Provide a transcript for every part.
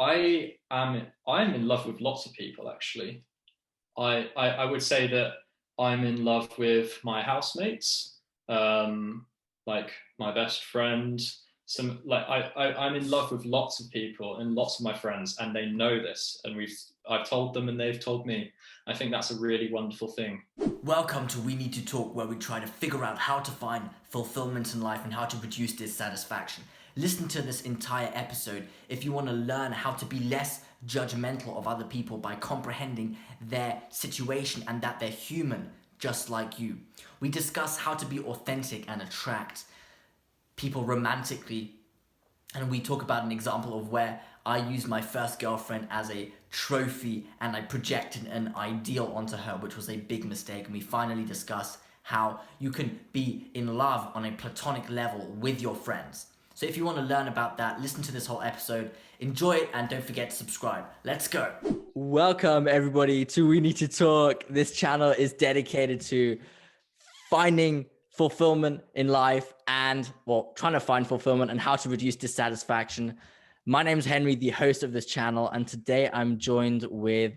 I'm in love with lots of people actually. I would say that I'm in love with my housemates, um, like my best friend. I'm in love with lots of people and lots of my friends, and they know this, and I've told them and they've told me. I think that's a really wonderful thing. Welcome to We Need to Talk, where we try to figure out how to find fulfillment in life and how to produce dissatisfaction. Listen to this entire episode if you want to learn how to be less judgmental of other people by comprehending their situation and that they're human just like you. We discuss how to be authentic and attract people romantically, and we talk about an example of where I used my first girlfriend as a trophy and I projected an ideal onto her, which was a big mistake. And we finally discuss how you can be in love on a platonic level with your friends. So if you want to learn about that, listen to this whole episode, enjoy it, and don't forget to subscribe. Let's go. Welcome everybody to We Need to Talk. This channel is dedicated to finding fulfillment in life and, trying to find fulfillment and how to reduce dissatisfaction. My name is Henry, the host of this channel, and today I'm joined with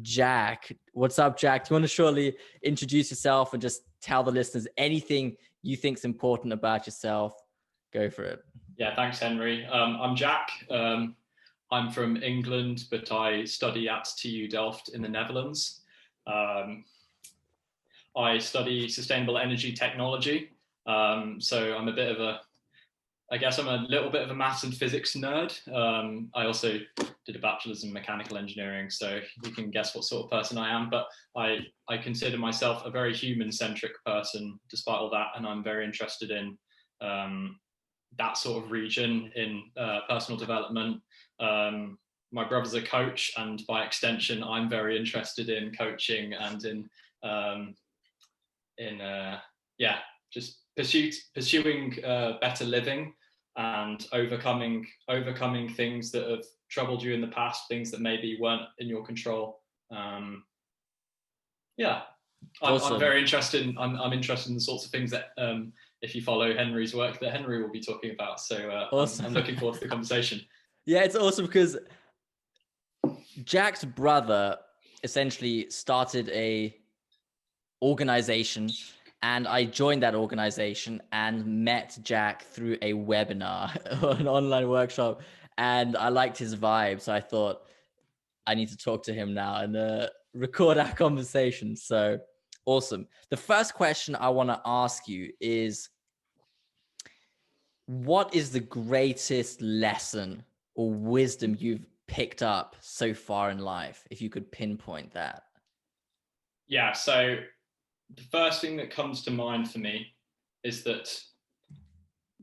Jack. What's up, Jack? Do you want to shortly introduce yourself and just tell the listeners anything you think is important about yourself? Go for it. Yeah, thanks, Henry. I'm Jack. I'm from England, but I study at TU Delft in the Netherlands. I study sustainable energy technology. So I'm a little bit of a maths and physics nerd. I also did a bachelor's in mechanical engineering, so you can guess what sort of person I am. But I consider myself a very human-centric person, despite all that, and I'm very interested in that sort of region in personal development. My brother's a coach, and by extension, I'm very interested in coaching and just pursuing better living and overcoming things that have troubled you in the past, things that maybe weren't in your control. Awesome. I'm very interested. I'm interested in the sorts of things that, if you follow Henry's work, that Henry will be talking about. So awesome. I'm looking forward to the conversation. Yeah, it's awesome because Jack's brother essentially started a organization, and I joined that organization and met Jack through a webinar or an online workshop, and I liked his vibe, so I thought I need to talk to him now and record our conversation. So awesome. The first question I want to ask you is, what is the greatest lesson or wisdom you've picked up so far in life, if you could pinpoint that? Yeah, so the first thing that comes to mind for me is that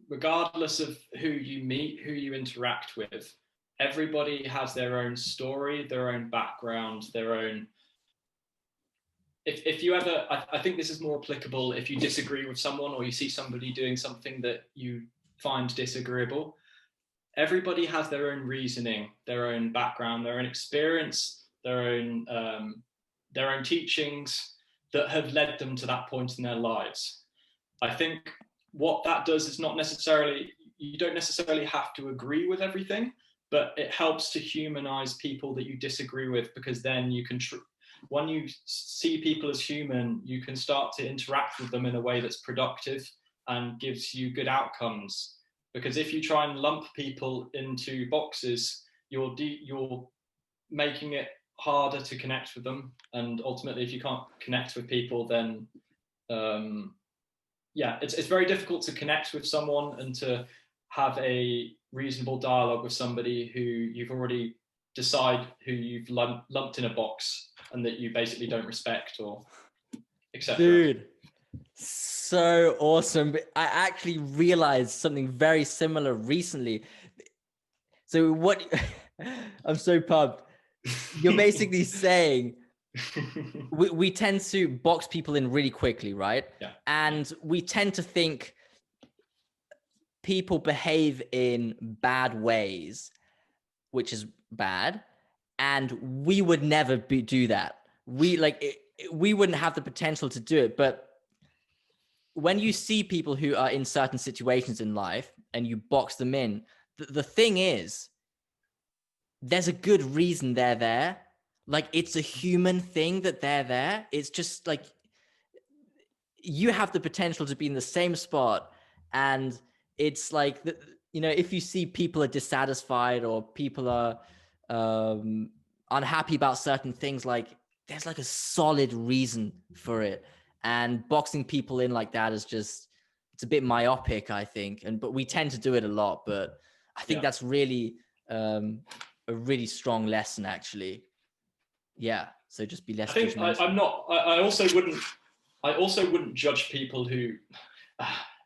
regardless of who you meet, who you interact with, everybody has their own story, their own background, their own. If you ever, I think this is more applicable if you disagree with someone or you see somebody doing something that you find disagreeable. Everybody has their own reasoning, their own background, their own experience, their own teachings that have led them to that point in their lives. I think what that does is you don't necessarily have to agree with everything, but it helps to humanize people that you disagree with, because then you can, when you see people as human, you can start to interact with them in a way that's productive and gives you good outcomes. Because if you try and lump people into boxes, you're making it harder to connect with them, and ultimately if you can't connect with people, then it's very difficult to connect with someone and to have a reasonable dialogue with somebody who you've already decided who you've lumped in a box and that you basically don't respect, or etc. Dude, so awesome. But I actually realized something very similar recently. So I'm so pumped. You're basically saying we tend to box people in really quickly, right? Yeah. And we tend to think people behave in bad ways, which is bad, and we would never do that. We wouldn't have the potential to do it. But when you see people who are in certain situations in life and you box them in, the thing is, there's a good reason they're there. Like, it's a human thing that they're there. It's just like you have the potential to be in the same spot, and it's like if you see people are dissatisfied or people are unhappy about certain things, like there's like a solid reason for it. And boxing people in like that is just, it's a bit myopic, I think. But we tend to do it a lot. But I think Yeah. that's really a really strong lesson, actually. Yeah. So just be less I think judgmental. I'm not. I also wouldn't judge people who.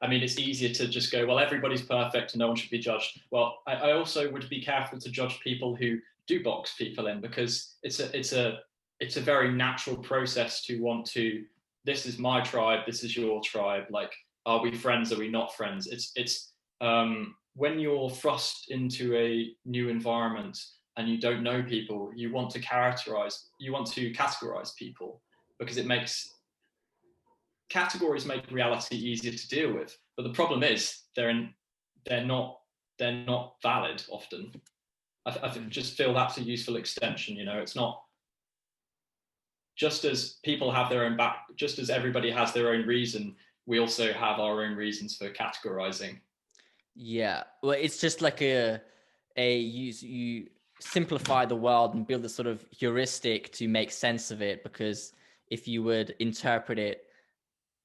I mean, it's easier to just go, well, everybody's perfect and no one should be judged. Well, I also would be careful to judge people who do box people in, because it's a very natural process to want to. This is my tribe. This is your tribe. Like, are we friends? Are we not friends? It's when you're thrust into a new environment and you don't know people, you want to categorize people, because it makes categories make reality easier to deal with. But the problem is they're not valid often. I just feel that's a useful extension. It's not just as people have their own just as everybody has their own reason. We also have our own reasons for categorizing. Yeah, well, it's just like you simplify the world and build a sort of heuristic to make sense of it, because if you would interpret it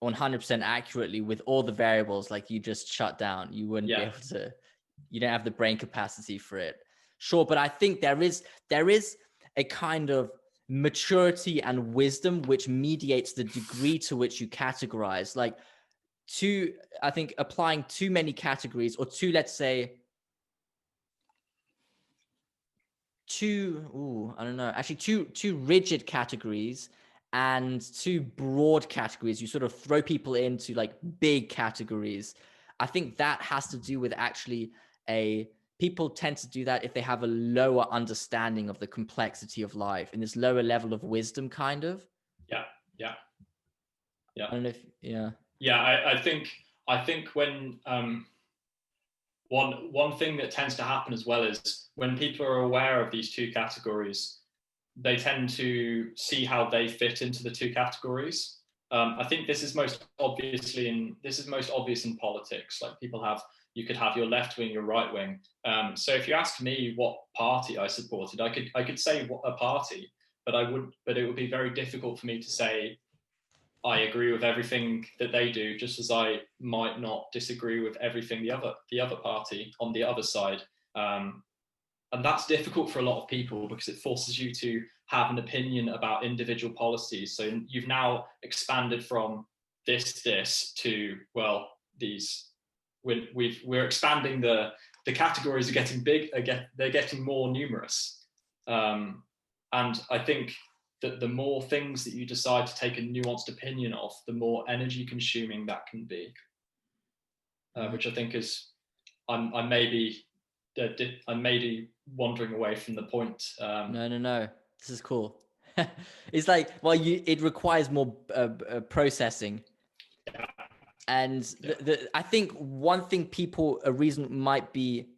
100% accurately with all the variables, like, you just shut down. You wouldn't be able to. You don't have the brain capacity for it. Sure, but I think there is a kind of maturity and wisdom which mediates the degree to which you categorize. Like, I think applying too many categories, or let's say I don't know, actually too rigid categories and too broad categories. You sort of throw people into like big categories. I think that has to do with actually people tend to do that if they have a lower understanding of the complexity of life and this lower level of wisdom, kind of. Yeah, yeah, yeah. I don't know if, yeah. Yeah, I think when one thing that tends to happen as well is when people are aware of these two categories, they tend to see how they fit into the two categories. I think this is most obvious in politics. Like, you could have your left wing, your right wing. So if you ask me what party I supported, I could say a party, but it would be very difficult for me to say I agree with everything that they do, just as I might not disagree with everything the other party on the other side. And that's difficult for a lot of people, because it forces you to have an opinion about individual policies. So you've now expanded from this to, well, these. We're expanding the categories are getting big. They're getting more numerous, and I think that the more things that you decide to take a nuanced opinion of, the more energy consuming that can be, which I think is, I may be wandering away from the point. No. This is cool. It's like, well, it requires more processing. Yeah, And yeah, I think one thing a reason might be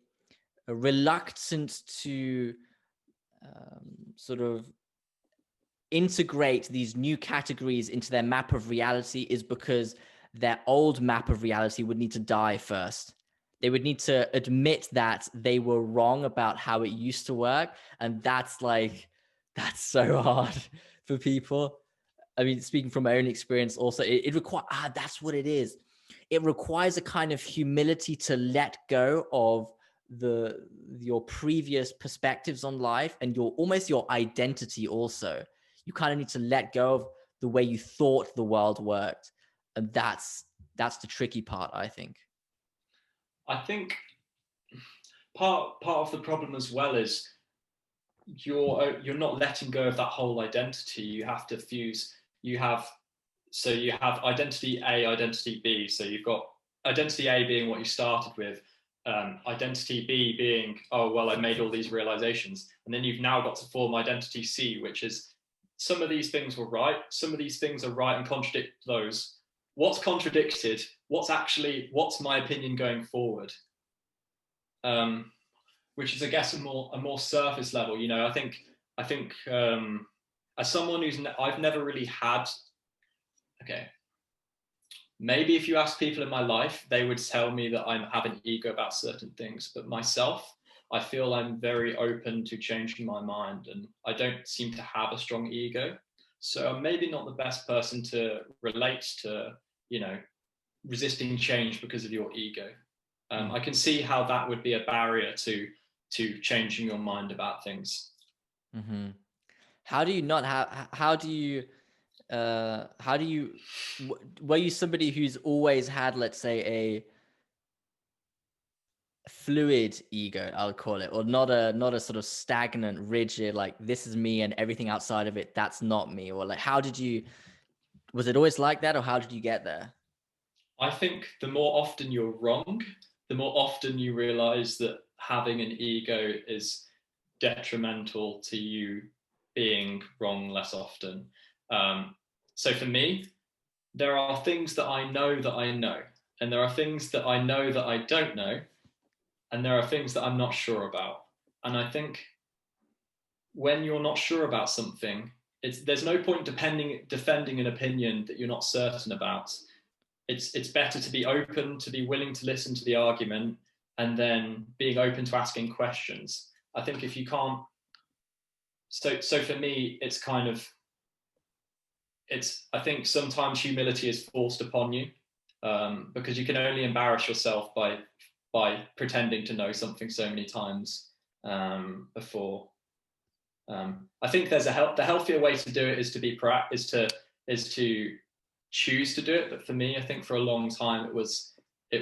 reluctant to sort of integrate these new categories into their map of reality is because their old map of reality would need to die first. They would need to admit that they were wrong about how it used to work. And that's so hard for people. I mean, speaking from my own experience also, it requires, that's what it is. It requires a kind of humility to let go of your previous perspectives on life and almost your identity also. You kind of need to let go of the way you thought the world worked. And that's the tricky part, I think. I think part of the problem as well is you're not letting go of that whole identity. You have to fuse. You have identity A, identity B. So you've got identity A being what you started with, identity B being, oh well, I made all these realizations, and then you've now got to form identity C, which is, some of these things were right, some of these things are right, and contradict those. What's contradicted? What's my opinion going forward? which is, I guess, a more surface level. You know, I think as someone I've never really had. Okay, maybe if you ask people in my life, they would tell me that I have an ego about certain things. But myself, I feel I'm very open to changing my mind, and I don't seem to have a strong ego. So I'm maybe not the best person to relate to, you know, resisting change because of your ego. I can see how that would be a barrier to changing your mind about things. Mm-hmm. How do you not have? How do you? Were you somebody who's always had, let's say, a fluid ego, I'll call it, or not a sort of stagnant, rigid, like this is me and everything outside of it, that's not me? Or like, how did you? Was it always like that, or how did you get there? I think the more often you're wrong, the more often you realize that having an ego is detrimental to you being wrong less often. So for me, there are things that I know, and there are things that I know that I don't know, and there are things that I'm not sure about. And I think when you're not sure about something, there's no point defending an opinion that you're not certain about. It's better to be open, to be willing to listen to the argument, and then being open to asking questions. I think if you can't, so for me, it's kind of, I think sometimes humility is forced upon you, because you can only embarrass yourself by pretending to know something so many times before. I think the healthier way to do it is is to choose to do it. But for me, I think for a long time it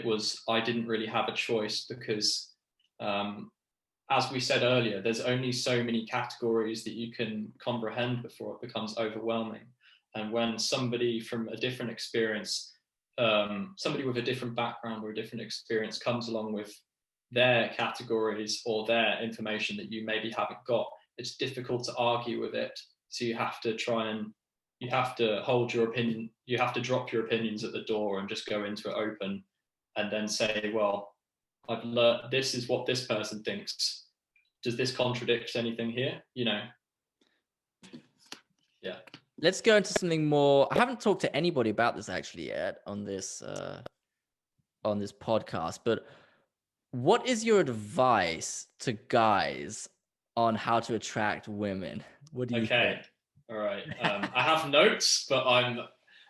was I didn't really have a choice, because as we said earlier, there's only so many categories that you can comprehend before it becomes overwhelming. And when somebody from a different experience, somebody with a different background or a different experience comes along with their categories or their information that you maybe haven't got, it's difficult to argue with it. So you have to hold your opinion, you have to drop your opinions at the door and just go into it open, and then say, well, I've learned this is what this person thinks. Does this contradict anything here? You know? Yeah. Let's go into something more. I haven't talked to anybody about this actually yet on this podcast, but what is your advice to guys on how to attract women? What do you Okay. think? All right. I have notes, but I'm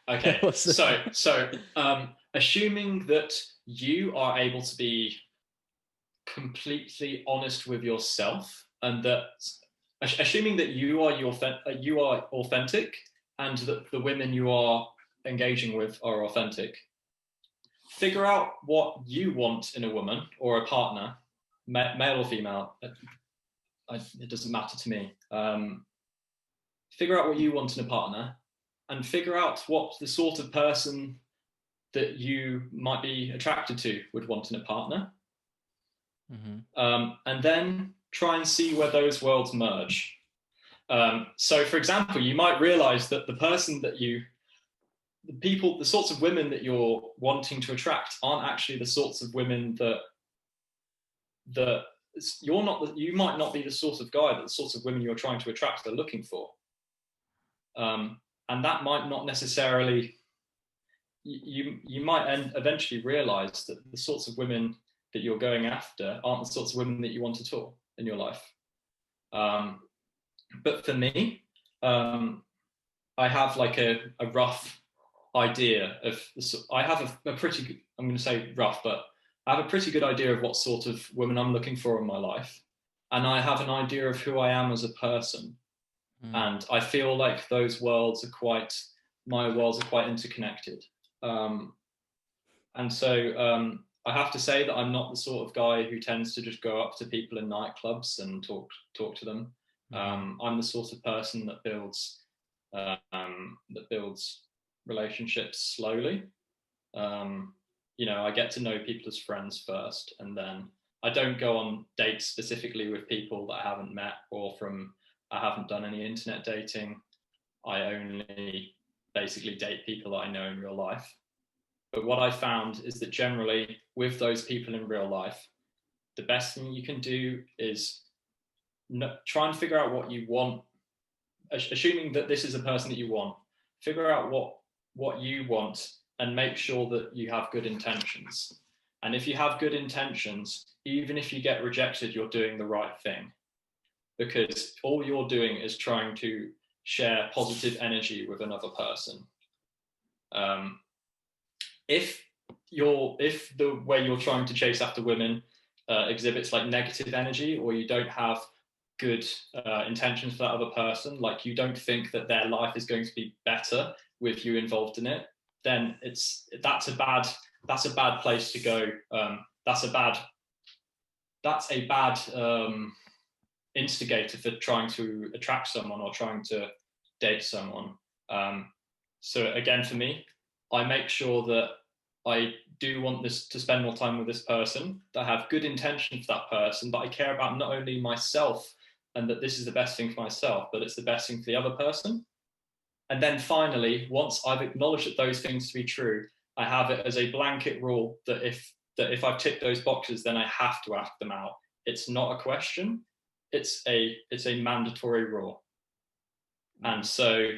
okay. Awesome. So assuming that you are able to be completely honest with yourself, and that assuming that you are authentic, and that the women you are engaging with are authentic, figure out what you want in a woman or a partner, male or female. It doesn't matter to me. Figure out what you want in a partner, and figure out what the sort of person that you might be attracted to would want in a partner. And then try and see where those worlds merge. So, for example, you might realize that the sorts of women that you're wanting to attract aren't actually the sorts of women that you might not be the sort of guy that the sorts of women you're trying to attract are looking for. And that might not necessarily, you might eventually realize that the sorts of women that you're going after aren't the sorts of women that you want at all in your life. But for me, I have like a rough idea of, I have a pretty, I'm going to say rough, but I have a pretty good idea of what sort of women I'm looking for in my life. And I have an idea of who I am as a person. And I feel like my worlds are quite interconnected. And so I have to say that I'm not the sort of guy who tends to just go up to people in nightclubs and talk to them. I'm the sort of person that builds relationships slowly. I get to know people as friends first, and then I don't go on dates specifically with people that I haven't met, I haven't done any internet dating. I only basically date people that I know in real life. But what I found is that generally with those people in real life, the best thing you can do is try and figure out what you want, assuming that this is a person that you want. Figure out what you want and make sure that you have good intentions. And if you have good intentions, even if you get rejected, you're doing the right thing, because all you're doing is trying to share positive energy with another person. If the way you're trying to chase after women exhibits like negative energy, or you don't have good intentions for that other person, like you don't think that their life is going to be better with you involved in it, then that's a bad place to go. That's a bad instigator for trying to attract someone or trying to date someone. So again, for me, I make sure that I do want this to spend more time with this person, that I have good intention for that person, but I care about not only myself and that this is the best thing for myself, but it's the best thing for the other person. And then finally, once I've acknowledged that those things to be true, I have it as a blanket rule that if I've ticked those boxes, then I have to act them out. It's not a question. It's a mandatory rule. And so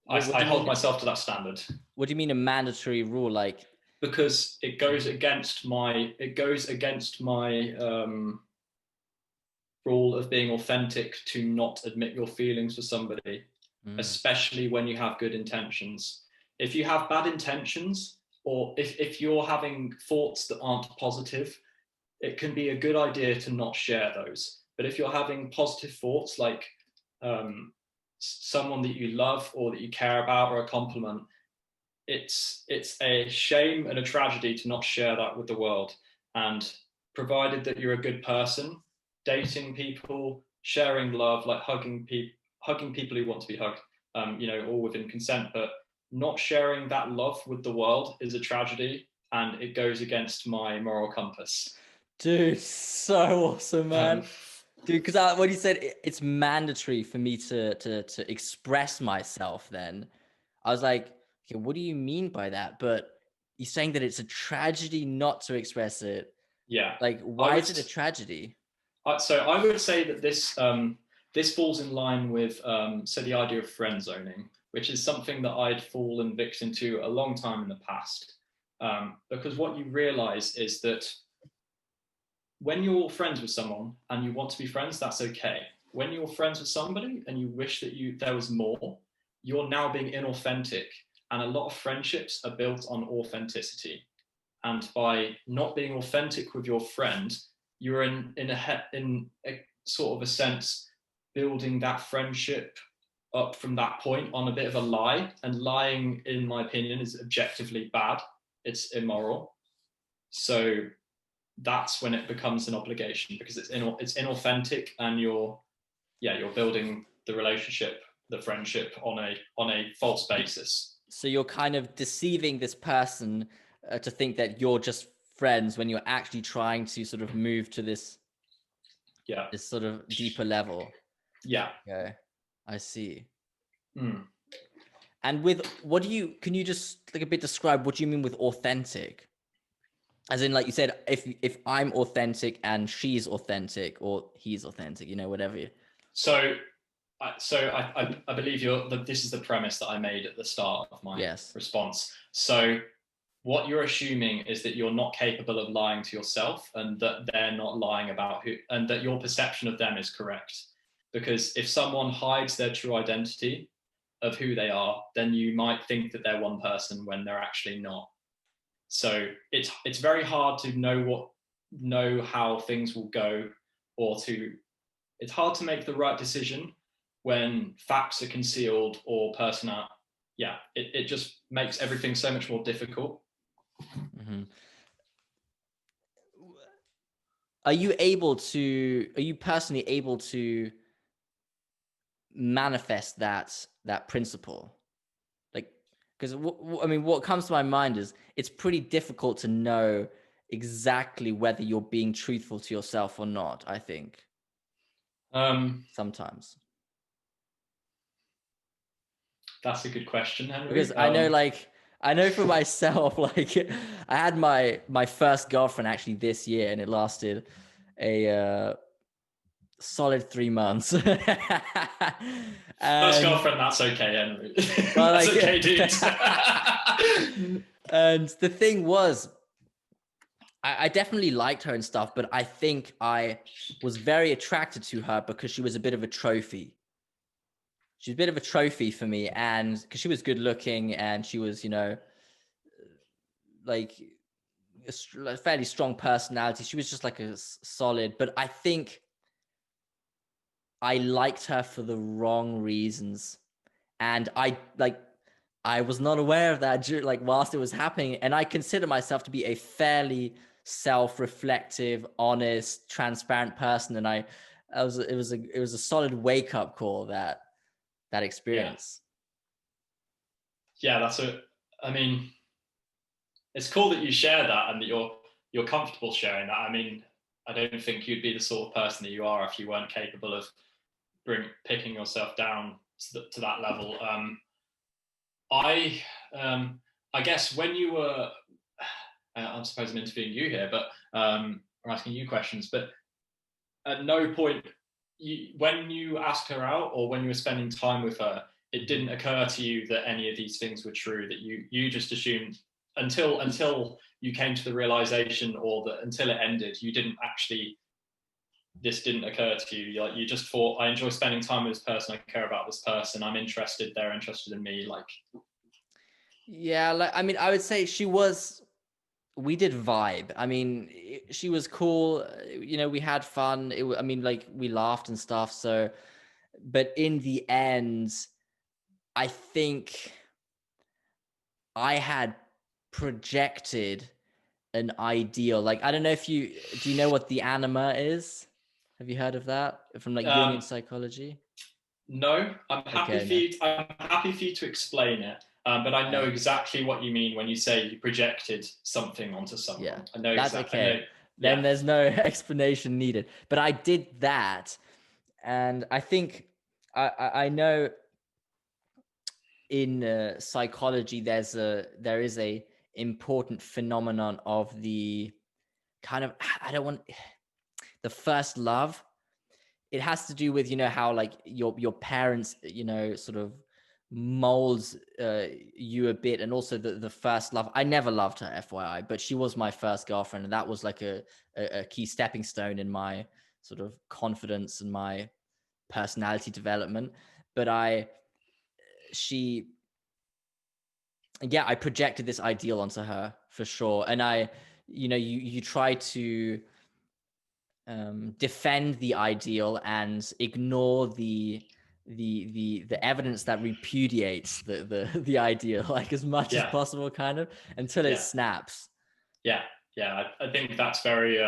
I hold myself to that standard. What do you mean a mandatory rule? Like, because it goes against my rule of being authentic to not admit your feelings for somebody, especially when you have good intentions. If you have bad intentions, or if you're having thoughts that aren't positive, it can be a good idea to not share those. But if you're having positive thoughts, like someone that you love or that you care about, or a compliment, it's a shame and a tragedy to not share that with the world. And provided that you're a good person, dating people, sharing love, like hugging people who want to be hugged, all within consent, but not sharing that love with the world is a tragedy, and it goes against my moral compass. Dude, so awesome, man. Dude, because when you said it's mandatory for me to express myself, then I was like, okay, what do you mean by that? But you're saying that it's a tragedy not to express it. Yeah. Like, why is it a tragedy? So I would say that this falls in line with the idea of friend zoning, which is something that I'd fallen victim to a long time in the past. Because what you realize is that when you're friends with someone and you want to be friends, that's okay. When you're friends with somebody and you wish that there was more, you're now being inauthentic. And a lot of friendships are built on authenticity. And by not being authentic with your friend, you're in a sort of a sense building that friendship up from that point on a bit of a lie. And lying, in my opinion, is objectively bad. It's immoral. So that's when it becomes an obligation, because it's inauthentic, and you're building the relationship, the friendship on a false basis. So you're kind of deceiving this person to think that you're just friends when you're actually trying to sort of move to this sort of deeper level. Yeah. Okay, I see. Mm. And can you just like a bit describe what you mean with authentic? As in, like you said, if I'm authentic and she's authentic or he's authentic, whatever. So I believe this is the premise that I made at the start of my response. So what you're assuming is that you're not capable of lying to yourself, and that they're not lying about and that your perception of them is correct. Because if someone hides their true identity of who they are, then you might think that they're one person when they're actually not. So it's very hard to know how things will go, it's hard to make the right decision when facts are concealed or personal. Yeah, it just makes everything so much more difficult. Mm-hmm. Are you personally able to manifest that principle? Like, because what comes to my mind is it's pretty difficult to know exactly whether you're being truthful to yourself or not, I think. Sometimes. That's a good question, Henry. Because I know, like, I know for myself, like I had my first girlfriend actually this year, and it lasted a solid 3 months. First And girlfriend, that's okay, Henry. well, That's like, okay, dude. and the thing was, I definitely liked her and stuff, but I think I was very attracted to her because she was a bit of a trophy. She was a bit of a trophy for me, and because she was good looking and she was, like a fairly strong personality. She was just like a solid, but I think I liked her for the wrong reasons. And I was not aware of that like whilst it was happening. And I consider myself to be a fairly self-reflective, honest, transparent person. And it was a solid wake-up call, that Yeah, experience. yeah. I mean, it's cool that you share that and that you're comfortable sharing that. I mean, I don't think you'd be the sort of person that you are if you weren't capable of picking yourself down to that level. I I guess when you were, I suppose I'm interviewing you here, but or asking you questions, but at no point when you asked her out or when you were spending time with her, it didn't occur to you that any of these things were true. That you just assumed until you came to the realization, or that until it ended, you didn't actually. This didn't occur to you. Like you just thought, I enjoy spending time with this person. I care about this person. I'm interested. They're interested in me. Like, Yeah, like I mean, I would say we did vibe. I mean, she was cool. We had fun. I mean, like we laughed and stuff. So, but in the end, I think I had projected an ideal. Like, I don't know if do you know what the anima is? Have you heard of that from like Jungian um, psychology? no, I'm happy Okay, for no. you. I'm happy for you to explain it. But I know Uh, exactly what you mean when you say you projected something onto yeah, someone. I know that's exactly. I know. okay. Yeah, Then there's no explanation needed. But I did that, and I think I know in psychology there is a important phenomenon of the kind of I don't want the first love. It has to do with how like your parents sort of molds you a bit, and also the first love. I never loved her, FYI, but she was my first girlfriend, and that was like a key stepping stone in my sort of confidence and my personality development. But she yeah, I projected this ideal onto her for sure. And you try to defend the ideal and ignore the evidence that repudiates the ideal, like as much as yeah, possible, kind of, until it yeah, snaps. yeah, yeah. I think that's very.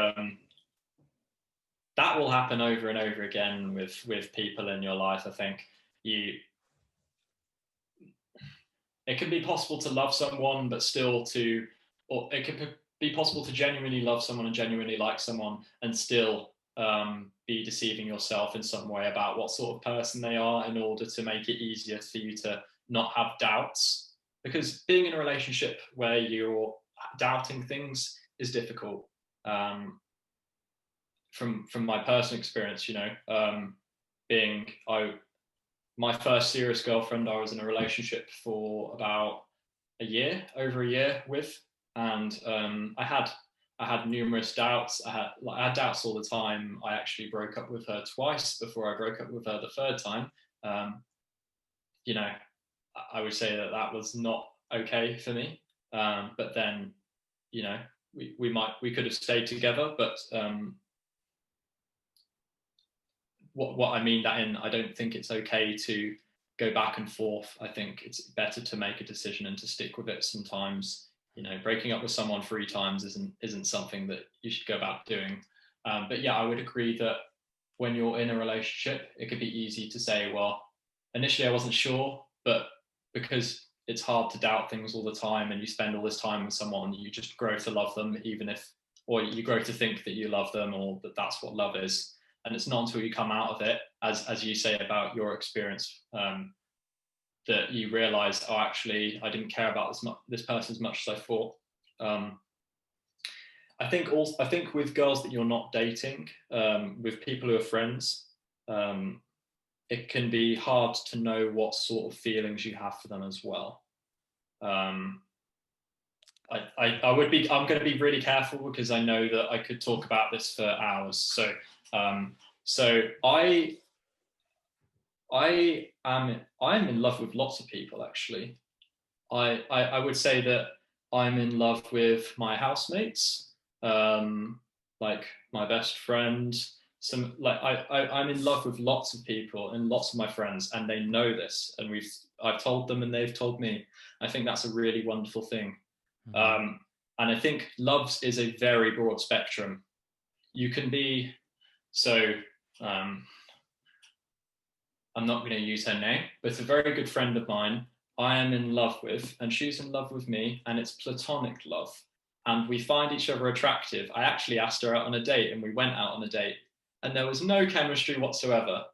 That will happen over and over again with people in your life. I think you. It can be possible to love someone, but still to, or it could be possible to genuinely love someone and genuinely like someone, and still be deceiving yourself in some way about what sort of person they are in order to make it easier for you to not have doubts. Because being in a relationship where you're doubting things is difficult. From my personal experience, being I my first serious girlfriend, I was in a relationship for about over a year with, and I had numerous doubts. I had doubts all the time. I actually broke up with her twice before I broke up with her the third time. Um, you know, I would say that that was not okay for me. But then, you know, we could have stayed together, but what I mean that in, I don't think it's okay to go back and forth. I think it's better to make a decision and to stick with it. Sometimes, breaking up with someone 3 times isn't something that you should go about doing. But yeah, I would agree that when you're in a relationship, it could be easy to say, well, initially I wasn't sure, but because it's hard to doubt things all the time and you spend all this time with someone, you just grow to love them, even if, or you grow to think that you love them or that that's what love is. And it's not until you come out of it, as you say about your experience, that you realize, oh, actually, I didn't care about this person as much as I thought. I think with girls that you're not dating, with people who are friends, it can be hard to know what sort of feelings you have for them as well. I'm going to be really careful because I know that I could talk about this for hours. So I'm in love with lots of people, actually. I would say that I'm in love with my housemates, like my best friend. I'm in love with lots of people and lots of my friends, and they know this, and I've told them and they've told me. I think that's a really wonderful thing. And I think love is a very broad spectrum. You can be so. I'm not going to use her name, but it's a very good friend of mine I am in love with, and she's in love with me, and it's platonic love. And we find each other attractive. I actually asked her out on a date, and we went out on a date, and there was no chemistry whatsoever.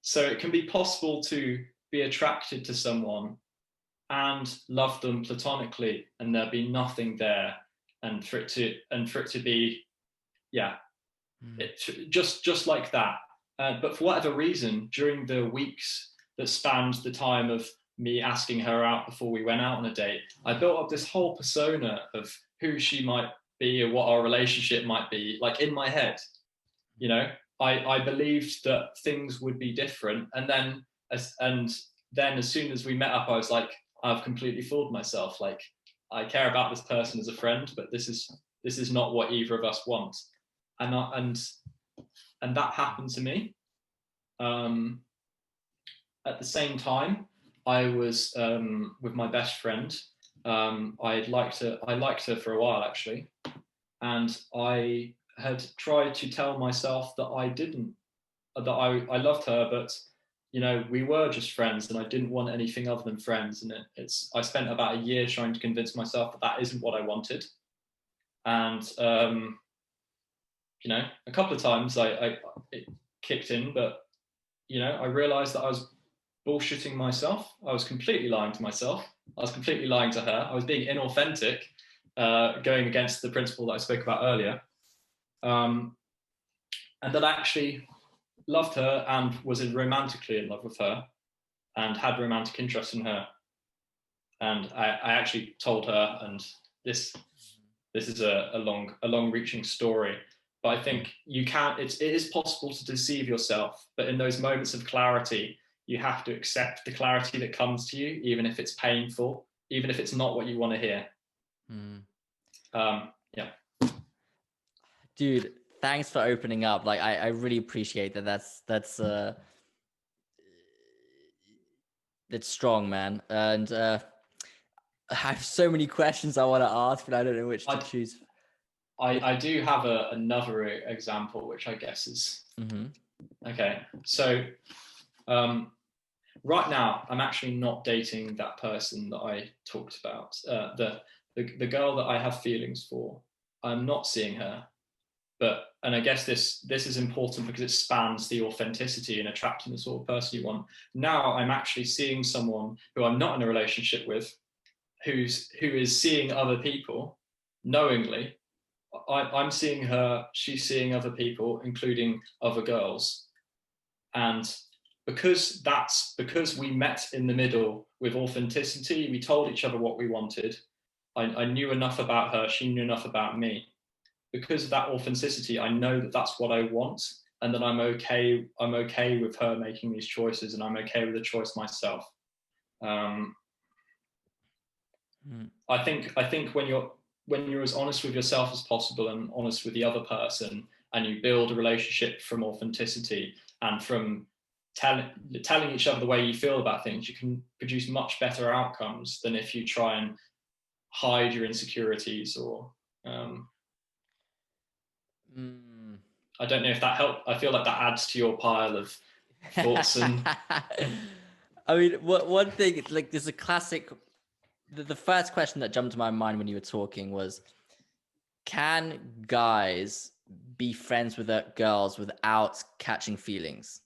So it can be possible to be attracted to someone and love them platonically, and there be nothing there, and for it to be, just like that. But for whatever reason, during the weeks that spanned the time of me asking her out before we went out on a date, I built up this whole persona of who she might be or what our relationship might be, like in my head. You know, I believed that things would be different, and then as soon as we met up, I was like, I've completely fooled myself. Like, I care about this person as a friend, but this is not what either of us want, and that happened to me. At the same time, I was with my best friend. I liked her for a while, actually, and I had tried to tell myself that I loved her, but we were just friends, and I didn't want anything other than friends. And I spent about a year trying to convince myself that isn't what I wanted, and a couple of times it kicked in, but I realized that I was bullshitting myself. I was completely lying to myself. I was completely lying to her. I was being inauthentic, going against the principle that I spoke about earlier. And that I actually loved her and was romantically in love with her and had romantic interest in her. And I actually told her, and this is a long reaching story, but I think it is possible to deceive yourself, but in those moments of clarity, you have to accept the clarity that comes to you, even if it's painful, even if it's not what you want to hear. Yeah. Dude, thanks for opening up. Like, I really appreciate that. That's strong, man. And I have so many questions I want to ask, but I don't know which to choose. I do have another example, which I guess is okay. So right now, I'm actually not dating that person that I talked about. The girl that I have feelings for, I'm not seeing her. And I guess this is important because it spans the authenticity and attracting the sort of person you want. Now I'm actually seeing someone who I'm not in a relationship with, who is seeing other people knowingly. I'm seeing her, she's seeing other people, including other girls. And because we met in the middle with authenticity, we told each other what we wanted. I knew enough about her, she knew enough about me. Because of that authenticity, I know that that's what I want, and that I'm okay with her making these choices, and I'm okay with the choice myself. I think when you're as honest with yourself as possible and honest with the other person, and you build a relationship from authenticity and from telling each other the way you feel about things, you can produce much better outcomes than if you try and hide your insecurities or I don't know if that helped. I feel like that adds to your pile of thoughts. And I mean, one thing, like, there's a classic. The first question that jumped to my mind when you were talking was, can guys be friends with girls without catching feelings?